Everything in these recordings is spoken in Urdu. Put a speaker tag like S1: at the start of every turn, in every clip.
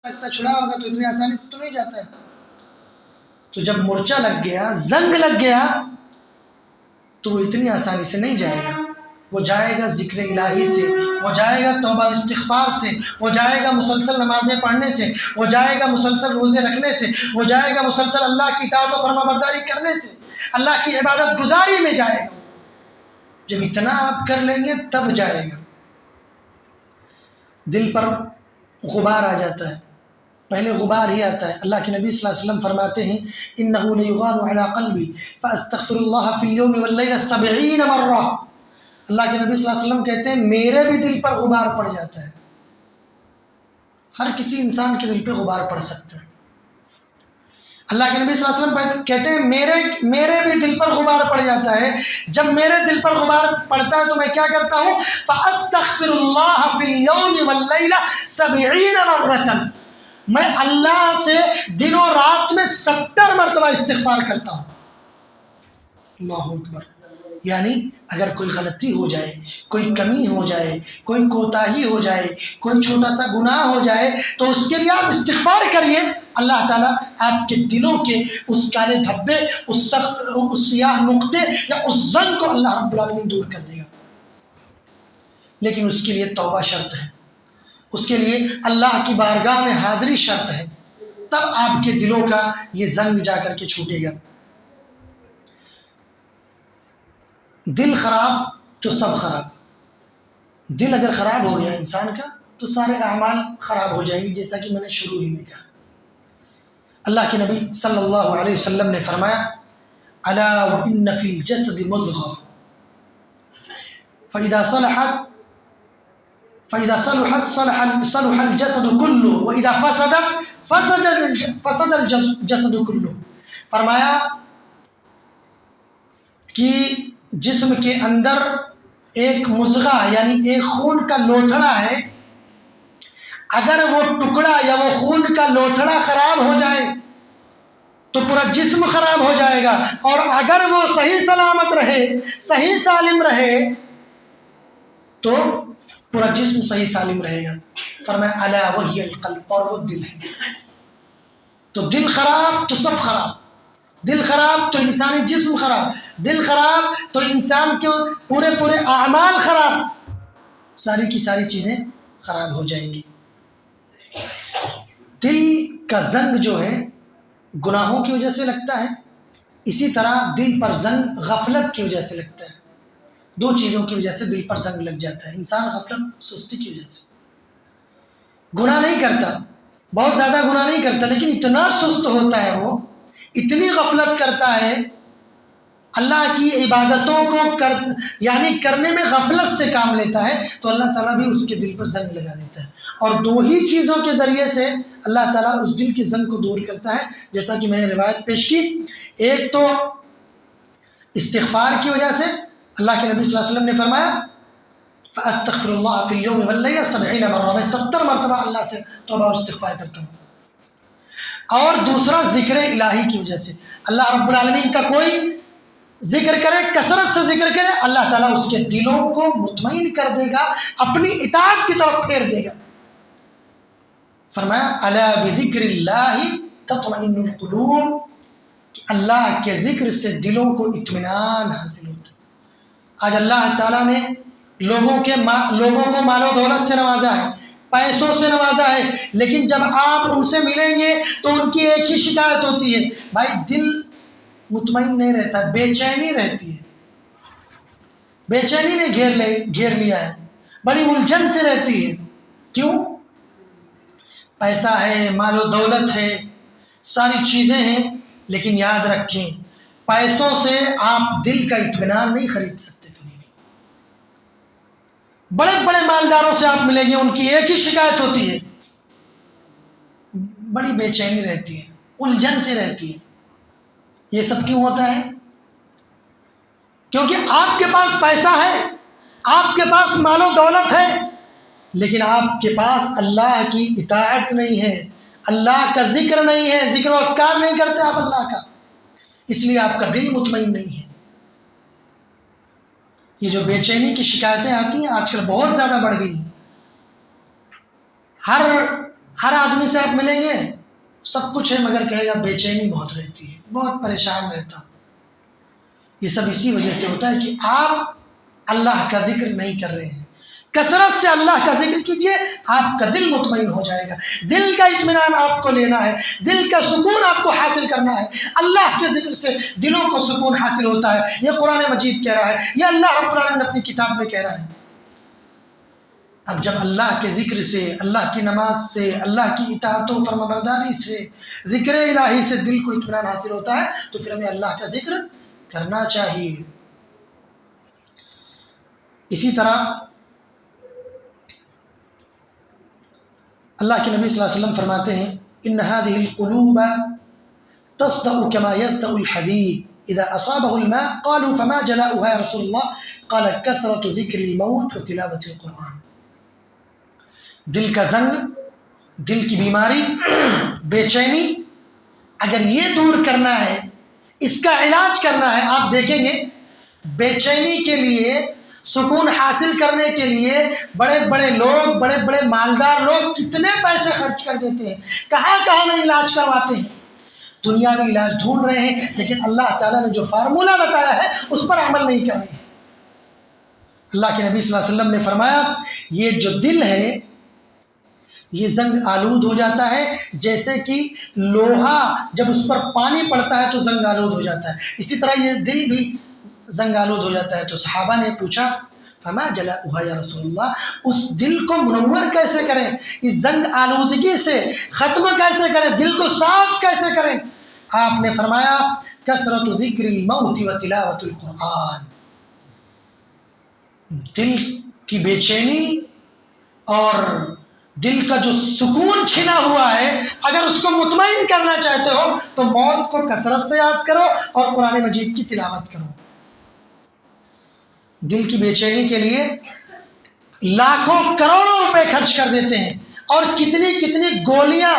S1: لگتا چھڑا ہوگا تو اتنی آسانی سے تو نہیں جاتا ہے. تو جب مورچہ لگ گیا، زنگ لگ گیا، تو وہ اتنی آسانی سے نہیں جائے گا. وہ جائے گا ذکر الہی سے، وہ جائے گا توبہ استغفار سے، وہ جائے گا مسلسل نمازیں پڑھنے سے، وہ جائے گا مسلسل روزے رکھنے سے، وہ جائے گا مسلسل اللہ کی اطاعت و فرما برداری کرنے سے، اللہ کی عبادت گزاری میں جائے گا. جب اتنا آپ کر لیں گے تب جائے گا. دل پر غبار آ جاتا ہے، پہلے غبار ہی آتا ہے. اللہ کے نبی صلی اللہ علیہ وسلم فرماتے ہیں انه لیغار علی قلبی فاستغفر اللہ فی اليوم واللیلہ 70 مرہ. اللہ کے نبی صلی اللہ علیہ وسلم کہتے ہیں میرے بھی دل پر غبار پڑ جاتا ہے. ہر کسی انسان کے دل پہ غبار پڑ سکتا ہے. اللہ کے نبی صلی اللہ علیہ وسلم کہتے ہیں میرے بھی دل پر غبار پڑ جاتا ہے. جب میرے دل پر غبار پڑتا ہے تو میں کیا کرتا ہوں؟ فاستغفر اللہ فی اليوم واللیلہ 70 مرۃ. میں اللہ سے دن و رات میں 70 مرتبہ استغفار کرتا ہوں. اللہ اکبر. یعنی اگر کوئی غلطی ہو جائے، کوئی کمی ہو جائے، کوئی کوتاہی ہو جائے، کوئی چھوٹا سا گناہ ہو جائے تو اس کے لیے آپ استغفار کریے. اللہ تعالیٰ آپ کے دلوں کے اس کالے دھبے، اس سخت، اس سیاہ نقطے یا اس زنگ کو اللہ رب العالمین دور کر دے گا. لیکن اس کے لیے توبہ شرط ہے، اس کے لیے اللہ کی بارگاہ میں حاضری شرط ہے. تب آپ کے دلوں کا یہ زنگ جا کر کے چھوٹے گا. دل خراب تو سب خراب. دل اگر خراب ہو گیا انسان کا تو سارے اعمال خراب ہو جائیں گے، جیسا کہ میں نے شروع ہی میں کہا. اللہ کے نبی صلی اللہ علیہ وسلم نے فرمایا الا وان فی الجسد مضغہ فاذا صلحت صلح الجسد كله واذا فسد الجسد كله. فرمایا کہ جسم کے اندر ایک مضغہ یعنی ایک خون کا لوتھڑا ہے، اگر وہ ٹکڑا یا وہ خون کا لوتھڑا خراب ہو جائے تو پورا جسم خراب ہو جائے گا، اور اگر وہ صحیح سلامت رہے، صحیح سالم رہے تو پورا جسم صحیح سالم رہے گا. فرمایا الا وہی القلب، اور وہ دل ہے. تو دل خراب تو سب خراب. دل خراب تو انسانی جسم خراب، دل خراب تو انسان کے پورے اعمال خراب، ساری کی ساری چیزیں خراب ہو جائیں گی. دل کا زنگ جو ہے گناہوں کی وجہ سے لگتا ہے، اسی طرح دل پر زنگ غفلت کی وجہ سے لگتا ہے. دو چیزوں کی وجہ سے دل پر زنگ لگ جاتا ہے. انسان غفلت، سستی کی وجہ سے گناہ نہیں کرتا، بہت زیادہ گناہ نہیں کرتا، لیکن اتنا سست ہوتا ہے، وہ اتنی غفلت کرتا ہے، اللہ کی عبادتوں کو یعنی کرنے میں غفلت سے کام لیتا ہے، تو اللہ تعالیٰ بھی اس کے دل پر زنگ لگا دیتا ہے. اور دو ہی چیزوں کے ذریعے سے اللہ تعالیٰ اس دل کے زنگ کو دور کرتا ہے، جیسا کہ میں نے روایت پیش کی. ایک تو استغفار کی وجہ سے. اللہ کے نبی صلی اللہ علیہ وسلم نے فرمایا فاستغفر اللہ فی اليوم واللیلہ 70 مرہ. میں 70 مرتبہ اللہ سے توبہ و استغفار کرتا ہوں. اور دوسرا ذکر الہی کی وجہ سے. اللہ رب العالمین کا کوئی ذکر کرے، کثرت سے ذکر کرے، اللہ تعالیٰ اس کے دلوں کو مطمئن کر دے گا، اپنی اطاعت کی طرف پھیر دے گا. فرمایا الا بذکر اللہ تطمئن القلوب، کہ اللہ کے ذکر سے دلوں کو اطمینان حاصل ہوتا ہے. آج اللہ تعالیٰ نے لوگوں کو مال و دولت سے نوازا ہے، پیسوں سے نوازا ہے، لیکن جب آپ ان سے ملیں گے تو ان کی ایک ہی شکایت ہوتی ہے، بھائی دل مطمئن نہیں رہتا، بے چینی رہتی ہے. بے چینی نے گھیر لیا ہے، بڑی الجھن سے رہتی ہے. کیوں؟ پیسہ ہے، مال و دولت ہے، ساری چیزیں ہیں، لیکن یاد رکھیں پیسوں سے آپ دل کا اطمینان نہیں خرید سکتے. بڑے بڑے مالداروں سے آپ ملیں گے، ان کی ایک ہی شکایت ہوتی ہے، بڑی بے چینی رہتی ہے، الجھن سے رہتی ہے. یہ سب کیوں ہوتا ہے؟ کیونکہ آپ کے پاس پیسہ ہے، آپ کے پاس مال و دولت ہے، لیکن آپ کے پاس اللہ کی اطاعت نہیں ہے، اللہ کا ذکر نہیں ہے، ذکر و اذکار نہیں کرتے آپ اللہ کا، اس لیے آپ کا دل مطمئن نہیں ہے. یہ جو بے چینی کی شکایتیں آتی ہیں آج کل بہت زیادہ بڑھ گئی ہیں. ہر آدمی سے آپ ملیں گے سب کچھ ہے مگر کہے گا بے چینی بہت رہتی ہے، بہت پریشان رہتا ہوں۔ یہ سب اسی وجہ سے ہوتا ہے کہ آپ اللہ کا ذکر نہیں کر رہے ہیں۔ کثرت سے اللہ کا ذکر کیجئے، آپ کا دل مطمئن ہو جائے گا، دل کا اطمینان آپ کو لینا ہے، دل کا سکون آپ کو حاصل کرنا ہے۔ اللہ کے ذکر سے دلوں کو سکون حاصل ہوتا ہے، یہ قرآن مجید کہہ رہا ہے، یہ اللہ رب العالمین اپنی کتاب میں کہہ رہا ہے۔ اب جب اللہ کے ذکر سے، اللہ کی نماز سے، اللہ کی اطاعت و فرمانبرداری سے، ذکر الہی سے دل کو اطمینان حاصل ہوتا ہے، تو پھر ہمیں اللہ کا ذکر کرنا چاہیے۔ اسی طرح اللہ کے نبی صلی اللہ علیہ وسلم فرماتے ہیں ان هذه القلوب تصدأ كما يصدأ الحديد اذا اصابه الماء قالوا فما جلاؤها يا رسول الله قال كثرة ذكر الموت وتلاوة القرآن۔ دل کا زنگ، دل کی بیماری، بے چینی، اگر یہ دور کرنا ہے، اس کا علاج کرنا ہے، آپ دیکھیں گے بے چینی کے لیے، سکون حاصل کرنے کے لیے بڑے بڑے لوگ، بڑے بڑے مالدار لوگ کتنے پیسے خرچ کر دیتے ہیں، کہاں کہاں میں علاج کرواتے ہیں، دنیا میں علاج ڈھونڈ رہے ہیں، لیکن اللہ تعالیٰ نے جو فارمولہ بتایا ہے اس پر عمل نہیں کر رہے ہیں۔ اللہ کے نبی صلی اللہ علیہ وسلم نے فرمایا یہ جو دل ہے یہ زنگ آلود ہو جاتا ہے، جیسے کہ لوہا جب اس پر پانی پڑتا ہے تو زنگ آلود ہو جاتا ہے، اسی طرح یہ دل بھی زنگ آلود ہو جاتا ہے۔ تو صحابہ نے پوچھا فما جلاؤها یا رسول اللہ، اس دل کو منور کیسے کریں، اس زنگ آلودگی سے ختم کیسے کریں، دل کو صاف کیسے کریں؟ آپ نے فرمایا کثرت ذکر الموت و تلاوت القرآن۔ دل کی بے چینی اور دل کا جو سکون چھنا ہوا ہے، اگر اس کو مطمئن کرنا چاہتے ہو تو موت کو کثرت سے یاد کرو اور قرآن مجید کی تلاوت کرو۔ دل کی بے چینی کے لیے لاکھوں کروڑوں روپے خرچ کر دیتے ہیں، اور کتنی کتنی گولیاں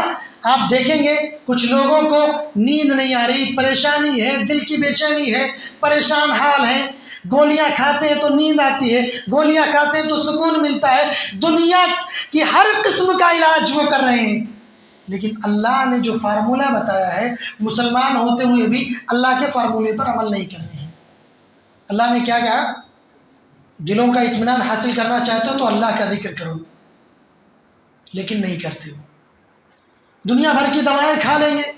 S1: آپ دیکھیں گے، کچھ لوگوں کو نیند نہیں آ رہی، پریشانی ہے، دل کی بے چینی ہے، پریشان حال ہے، گولیاں کھاتے ہیں تو نیند آتی ہے، گولیاں کھاتے ہیں تو سکون ملتا ہے، دنیا کی ہر قسم کا علاج وہ کر رہے ہیں، لیکن اللہ نے جو فارمولہ بتایا ہے، مسلمان ہوتے ہوئے بھی اللہ کے فارمولے پر عمل نہیں کر رہے ہیں۔ اللہ نے کیا کہا؟ دلوں کا اطمینان حاصل کرنا چاہتے ہو تو اللہ کا ذکر کرو، لیکن نہیں کرتے ہو۔ دنیا بھر کی دوائیں کھا لیں گے،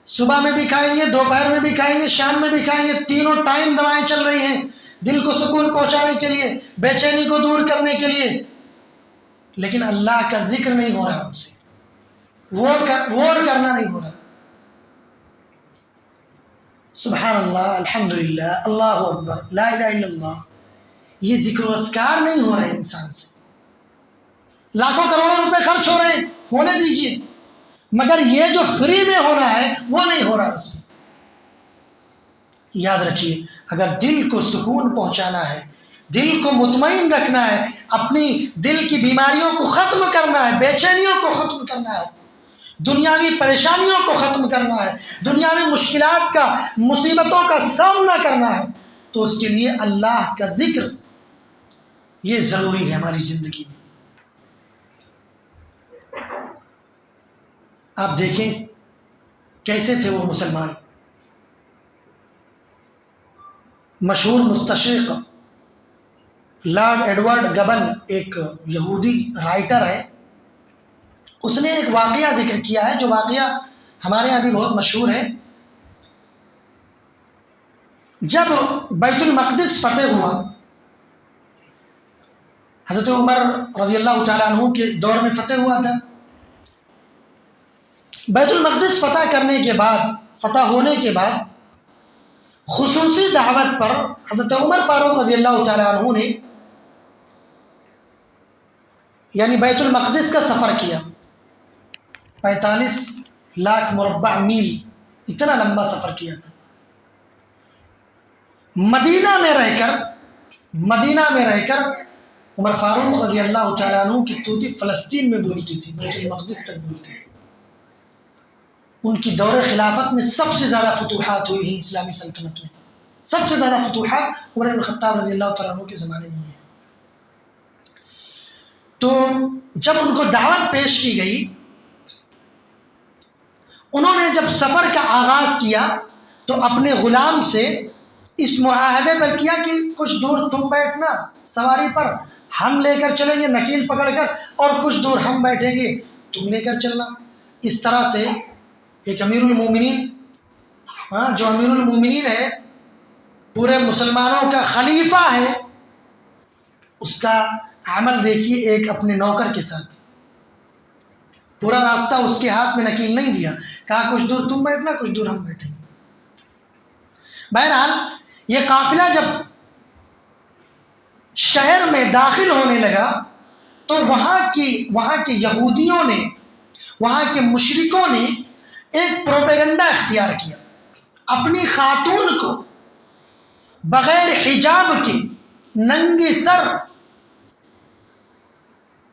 S1: صبح میں بھی کھائیں گے، دوپہر میں بھی کھائیں گے، شام میں بھی کھائیں گے، تینوں ٹائم دوائیں چل رہی ہیں دل کو سکون پہنچانے کے لیے، بے چینی کو دور کرنے کے لیے، لیکن اللہ کا ذکر نہیں ہو رہا ہم سے، وہ کرنا نہیں ہو رہا۔ سبحان اللہ، الحمدللہ، اللہ اکبر، لا الہ الا اللہ، یہ ذکر و اذکار نہیں ہو رہے انسان سے۔ لاکھوں کروڑوں روپے خرچ ہو رہے ہیں، ہونے دیجئے، مگر یہ جو فری میں ہونا ہے وہ نہیں ہو رہا اس سے۔ یاد رکھیے، اگر دل کو سکون پہنچانا ہے، دل کو مطمئن رکھنا ہے، اپنی دل کی بیماریوں کو ختم کرنا ہے، بے چینیوں کو ختم کرنا ہے، دنیاوی پریشانیوں کو ختم کرنا ہے، دنیاوی مشکلات کا، مصیبتوں کا سامنا کرنا ہے، تو اس کے لیے اللہ کا ذکر یہ ضروری ہے ہماری زندگی میں۔ آپ دیکھیں کیسے تھے وہ مسلمان۔ مشہور مستشرق لارڈ ایڈورڈ گبن ایک یہودی رائٹر ہے، اس نے ایک واقعہ ذکر کیا ہے جو واقعہ ہمارے یہاں بھی بہت مشہور ہے۔ جب بیت المقدس فتح ہوا، حضرت عمر رضی اللہ تعالیٰ عنہ کے دور میں فتح ہوا تھا، بیت المقدس فتح ہونے کے بعد خصوصی دعوت پر حضرت عمر فاروق رضی اللہ تعالیٰ عنہ نے یعنی بیت المقدس کا سفر کیا، 45 لاکھ مربع میل، اتنا لمبا سفر کیا تھا۔ مدینہ میں رہ کر عمر فاروق رضی اللہ تعالیٰ عنہ کی توتی فلسطین میں بولتی تھی، بیت المقدس تک بولتی تھی۔ ان کی دور خلافت میں سب سے زیادہ فتوحات ہوئی ہیں اسلامی سلطنت میں، سب سے زیادہ فتوحات عمر بن الخطاب رضی اللہ تعالیٰ عنہ کے زمانے میں ہوئی ہیں۔ تو جب ان کو دعوت پیش کی گئی، انہوں نے جب سفر کا آغاز کیا تو اپنے غلام سے اس معاہدے پر کیا کہ کچھ دور تم بیٹھنا سواری پر، ہم لے کر چلیں گے نکیل پکڑ کر، اور کچھ دور ہم بیٹھیں گے تم لے کر چلنا۔ اس طرح سے ایک امیر المومنین، جو امیر المومنین ہے، پورے مسلمانوں کا خلیفہ ہے، اس کا عمل دیکھیے ایک اپنے نوکر کے ساتھ۔ پورا راستہ اس کے ہاتھ میں نکیل نہیں دیا، کہا کچھ دور تم بیٹھنا کچھ دور ہم بیٹھیں گے۔ بہرحال یہ قافلہ جب شہر میں داخل ہونے لگا تو وہاں کے یہودیوں نے، وہاں کے مشرکوں نے ایک پروپیگنڈا اختیار کیا، اپنی خاتون کو بغیر حجاب کے ننگی سر،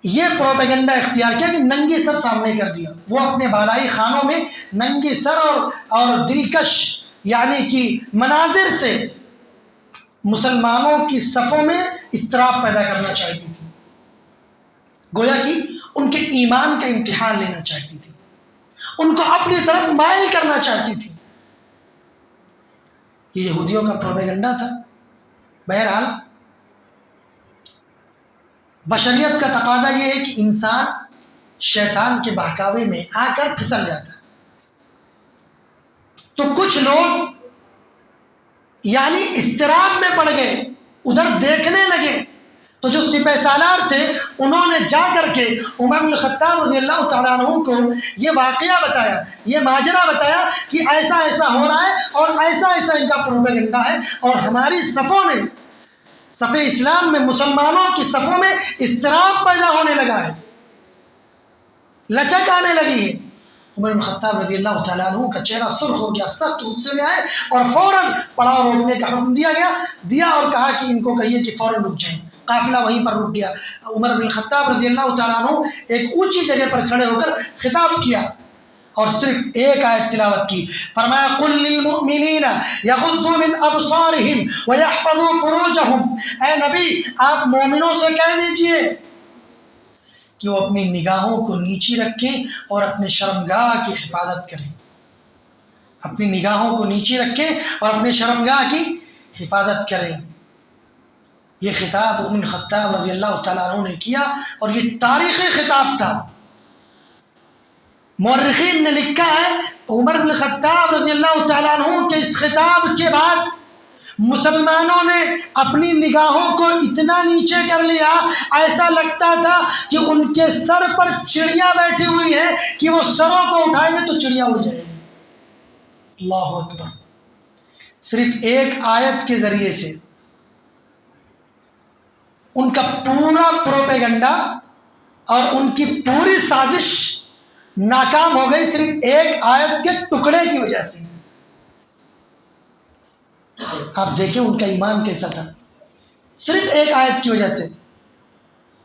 S1: یہ پروپیگنڈا اختیار کیا کہ ننگی سر سامنے کر دیا، وہ اپنے بالائی خانوں میں ننگی سر اور دلکش یعنی کہ مناظر سے مسلمانوں کی صفوں میں اضطراب پیدا کرنا چاہتی تھی، گویا کہ ان کے ایمان کا امتحان لینا چاہتی تھی، ان کو اپنی طرف مائل کرنا چاہتی تھی۔ یہ یہودیوں کا پروپیگنڈا تھا۔ بہرحال بشریت کا تقاضا یہ ہے کہ انسان شیطان کے بہکاوے میں آ کر پھسل جاتا ہے، تو کچھ لوگ یعنی اضطراب میں پڑ گئے، ادھر دیکھنے لگے، تو جو سپہ سالار تھے انہوں نے جا کر کے عمر بن الخطاب رضی اللہ تعالیٰ عنہ کو یہ واقعہ بتایا، یہ ماجرا بتایا کہ ایسا ایسا ہو رہا ہے اور ایسا ایسا ان کا پروپیگنڈا ہے، اور ہماری صفوں میں، صف اسلام میں، مسلمانوں کی صفوں میں اضطراب پیدا ہونے لگا ہے، لچک آنے لگی ہے۔ عمر بن الخطاب رضی اللہ تعالیٰ عنہ کا چہرہ سرخ ہو گیا، سخت غصے میں آئے اور فوراً پڑاؤ روکنے کا حکم دیا اور کہا کہ ان کو کہیے کہ فوراً رک جائیں۔ قافلہ وہیں پر رک گیا۔ عمر بن الخطاب رضی اللہ تعالیٰ عنہ ایک اونچی جگہ پر کھڑے ہو کر خطاب کیا اور صرف ایک آیت تلاوت کی، فرمایا قُلْ لِلْمُؤْمِنِينَ يَغُضُّوا مِنْ أَبْصَارِهِمْ وَيَحْفَظُوا فُرُوجَهُمْ، اے نبی آپ مومنوں سے کہہ دیجئے کہ وہ اپنی نگاہوں کو نیچی رکھیں اور اپنے شرمگاہ کی حفاظت کریں، اپنی نگاہوں کو نیچی رکھیں اور اپنے شرمگاہ کی حفاظت کریں۔ یہ خطاب عمر بن الخطاب رضی اللہ تعالیٰ عنہ نے کیا اور یہ تاریخی خطاب تھا۔ مورخین نے لکھا ہے عمر بن الخطاب رضی اللہ تعالیٰ عنہ کے اس خطاب کے بعد مسلمانوں نے اپنی نگاہوں کو اتنا نیچے کر لیا، ایسا لگتا تھا کہ ان کے سر پر چڑیا بیٹھی ہوئی ہے کہ وہ سروں کو اٹھائیں گے تو چڑیا اڑ جائے گی۔ اللہ اکبر۔ صرف ایک آیت کے ذریعے سے ان کا پورا پروپیگنڈا اور ان کی پوری سازش ناکام ہو گئی، صرف ایک آیت کے ٹکڑے کی وجہ سے۔ آپ دیکھیں ان کا ایمان کیسا تھا، صرف ایک آیت کی وجہ سے۔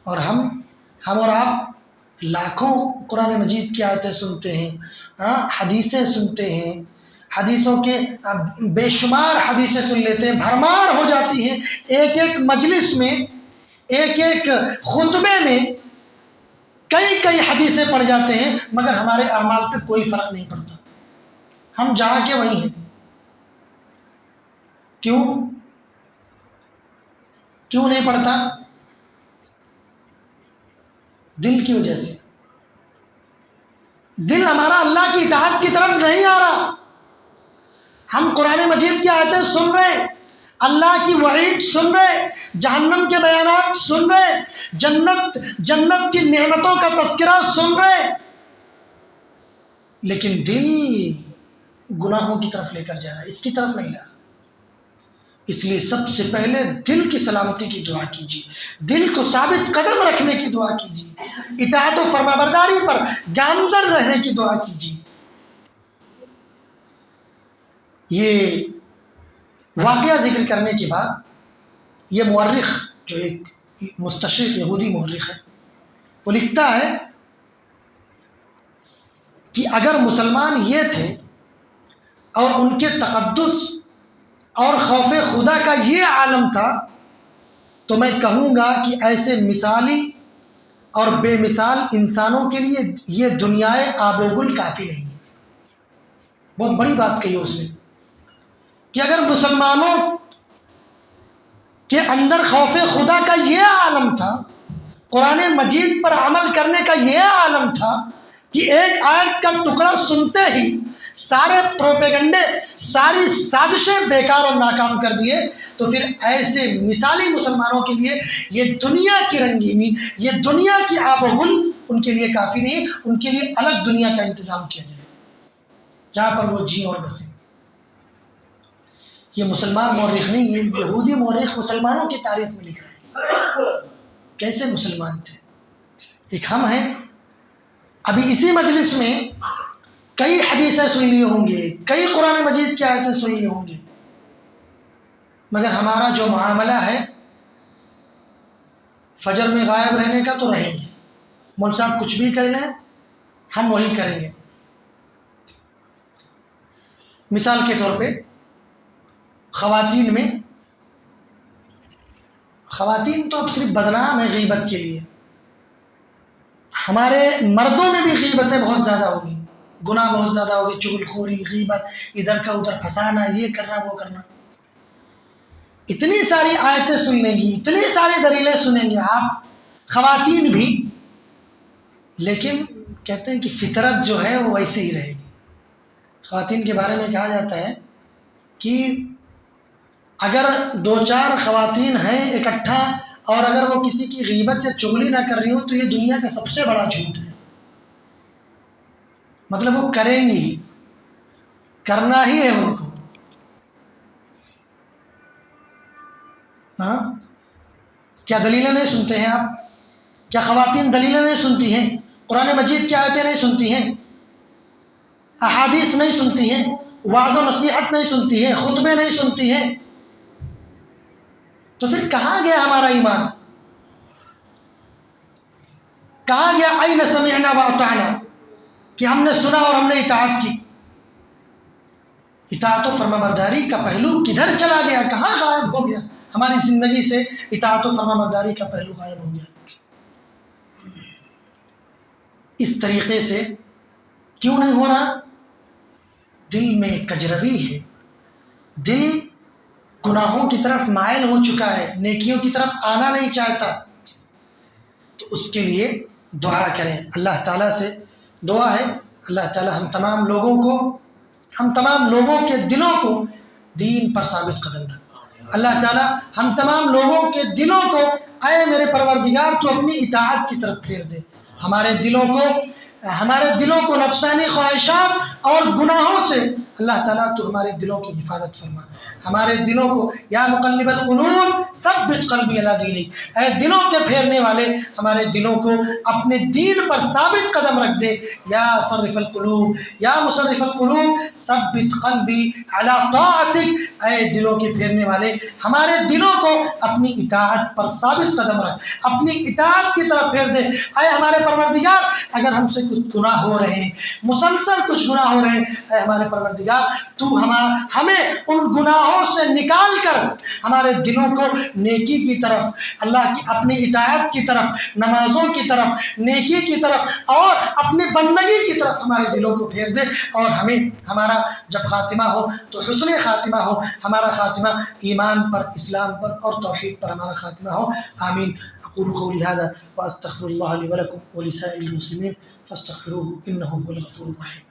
S1: اور ہم اور آپ لاکھوں قرآن مجید کی آیتیں سنتے ہیں، حدیثیں سنتے ہیں، حدیثوں کے بے شمار حدیثیں سن لیتے ہیں، بھرمار ہو جاتی ہیں، ایک ایک مجلس میں، ایک ایک خطبے میں کئی حدیثیں پڑھ جاتے ہیں، مگر ہمارے اعمال پہ کوئی فرق نہیں پڑتا، ہم جہاں کے وہیں ہیں۔ کیوں نہیں پڑتا؟ دل کی وجہ سے۔ دل ہمارا اللہ کی اطاعت کی طرف نہیں آ رہا۔ ہم قرآن مجید کی آیتیں سن رہے، اللہ کی وعید سن رہے، جہنم کے بیانات سن رہے، جنت کی نعمتوں کا تذکرہ سن رہے، لیکن دل گناہوں کی طرف لے کر جا رہا ہے، اس کی طرف نہیں لا رہا۔ اس لیے سب سے پہلے دل کی سلامتی کی دعا کیجیے، دل کو ثابت قدم رکھنے کی دعا کیجیے، اطاعت و فرمانبرداری پر گامزن رہنے کی دعا کیجیے۔ یہ واقعہ ذکر کرنے کے بعد یہ مورخ جو ایک مستشرق یہودی مورخ ہے، وہ لکھتا ہے کہ اگر مسلمان یہ تھے اور ان کے تقدس اور خوف خدا کا یہ عالم تھا تو میں کہوں گا کہ ایسے مثالی اور بے مثال انسانوں کے لیے یہ دنیائے آب و گل کافی نہیں ہے۔ بہت بڑی بات کہی اس نے کہ اگر مسلمانوں کے اندر خوف خدا کا یہ عالم تھا، قرآن مجید پر عمل کرنے کا یہ عالم تھا کہ ایک آیت کا ٹکڑا سنتے ہی سارے پروپیگنڈے، ساری سازشیں بیکار اور ناکام کر دیے، تو پھر ایسے مثالی مسلمانوں کے لیے یہ دنیا کی رنگینی، یہ دنیا کی آب و گل ان کے لیے کافی نہیں، ان کے لیے الگ دنیا کا انتظام کیا جائے جہاں پر وہ جیں اور بسیں۔ یہ مسلمان مورخ نہیں، یہ یہودی مورخ مسلمانوں کی تاریخ میں لکھ رہے ہیں کیسے مسلمان تھے۔ ایک ہم ہیں، ابھی اسی مجلس میں کئی حدیثیں سن لیے ہوں گے، کئی قرآن مجید کی آیتیں سن لیے ہوں گے، مگر ہمارا جو معاملہ ہے فجر میں غائب رہنے کا تو رہیں گے، مول صاحب کچھ بھی کہہ لیں ہم وہی کریں گے۔ مثال کے طور پہ خواتین میں، خواتین تو اب صرف بدنام ہے غیبت کے لیے، ہمارے مردوں میں بھی غیبتیں بہت زیادہ ہوگی، گناہ بہت زیادہ ہوگی، چغل خوری، غیبت، ادھر کا ادھر پھنسانا، یہ کرنا وہ کرنا۔ اتنی ساری آیتیں سن لیں گی، اتنی ساری دلیلیں سنیں گے آپ خواتین بھی، لیکن کہتے ہیں کہ فطرت جو ہے وہ ویسے ہی رہے گی۔ خواتین کے بارے میں کہا جاتا ہے کہ اگر دو چار خواتین ہیں اکٹھا اور اگر وہ کسی کی غیبت یا چغلی نہ کر رہی ہوں تو یہ دنیا کا سب سے بڑا جھوٹ ہے۔ مطلب وہ کریں گی، کرنا ہی ہے ان کو۔ ہاں، کیا دلیلیں نہیں سنتے ہیں آپ؟ کیا خواتین دلیلیں نہیں سنتی ہیں؟ قرآن مجید کی آیتیں نہیں سنتی ہیں؟ احادیث نہیں سنتی ہیں؟ وعظ و نصیحت نہیں سنتی ہیں؟ خطبے نہیں سنتی ہیں؟ تو پھر کہاں گیا ہمارا ایمان؟ کہاں گیا این سمعنا واطعنا کہ ہم نے سنا اور ہم نے اطاعت کی؟ اطاعت و فرما برداری کا پہلو کدھر چلا گیا؟ کہاں غائب ہو گیا؟ ہماری زندگی سے اطاعت و فرما برداری کا پہلو غائب ہو گیا۔ اس طریقے سے کیوں نہیں ہو رہا؟ دل میں کجروی ہے، دل گناہوں کی طرف مائل ہو چکا ہے، نیکیوں کی طرف آنا نہیں چاہتا۔ تو اس کے لیے دعا کریں، اللہ تعالیٰ سے دعا ہے اللہ تعالیٰ ہم تمام لوگوں کے دلوں کو دین پر ثابت قدم رکھ۔ اللہ تعالیٰ ہم تمام لوگوں کے دلوں کو، اے میرے پروردگار تو اپنی اطاعت کی طرف پھیر دے۔ ہمارے دلوں کو نفسانی خواہشات اور گناہوں سے اللہ تعالیٰ تو ہمارے دلوں کی حفاظت فرما۔ ہمارے دلوں کو، یا مقلب القلوب ثبت قلبی علی دینک، اے دلوں کے پھیرنے والے ہمارے دلوں کو اپنے دین پر ثابت قدم رکھ دے۔ یا صرف القلوب، یا مصرف القلوب ثبت قلبی علی طاعتک، اے دلوں کے پھیرنے والے ہمارے دلوں کو اپنی اطاعت پر ثابت قدم رکھ، اپنی اطاعت کی طرف پھیر دے۔ اے ہمارے پروردگار اگر ہم سے کچھ گناہ ہو رہے ہیں، مسلسل کچھ گناہ ہو رہے ہیں، اے ہمارے پروردگار تو ہمیں ان گناہوں سے نکال کر ہمارے دلوں کو نیکی کی طرف، اللہ کی اپنی اطاعت کی طرف، نمازوں کی طرف، نیکی کی طرف اور اپنی بندگی کی طرف ہمارے دلوں کو پھیر دے، اور ہمارا جب خاتمہ ہو تو حسن خاتمہ ہو، ہمارا خاتمہ ایمان پر، اسلام پر اور توحید پر ہمارا خاتمہ ہو۔ آمین۔ اقول قولی هذا واستغفر الله لي ولكم ولسائر المسلمين فاستغفروه انه هو الغفور الرحيم۔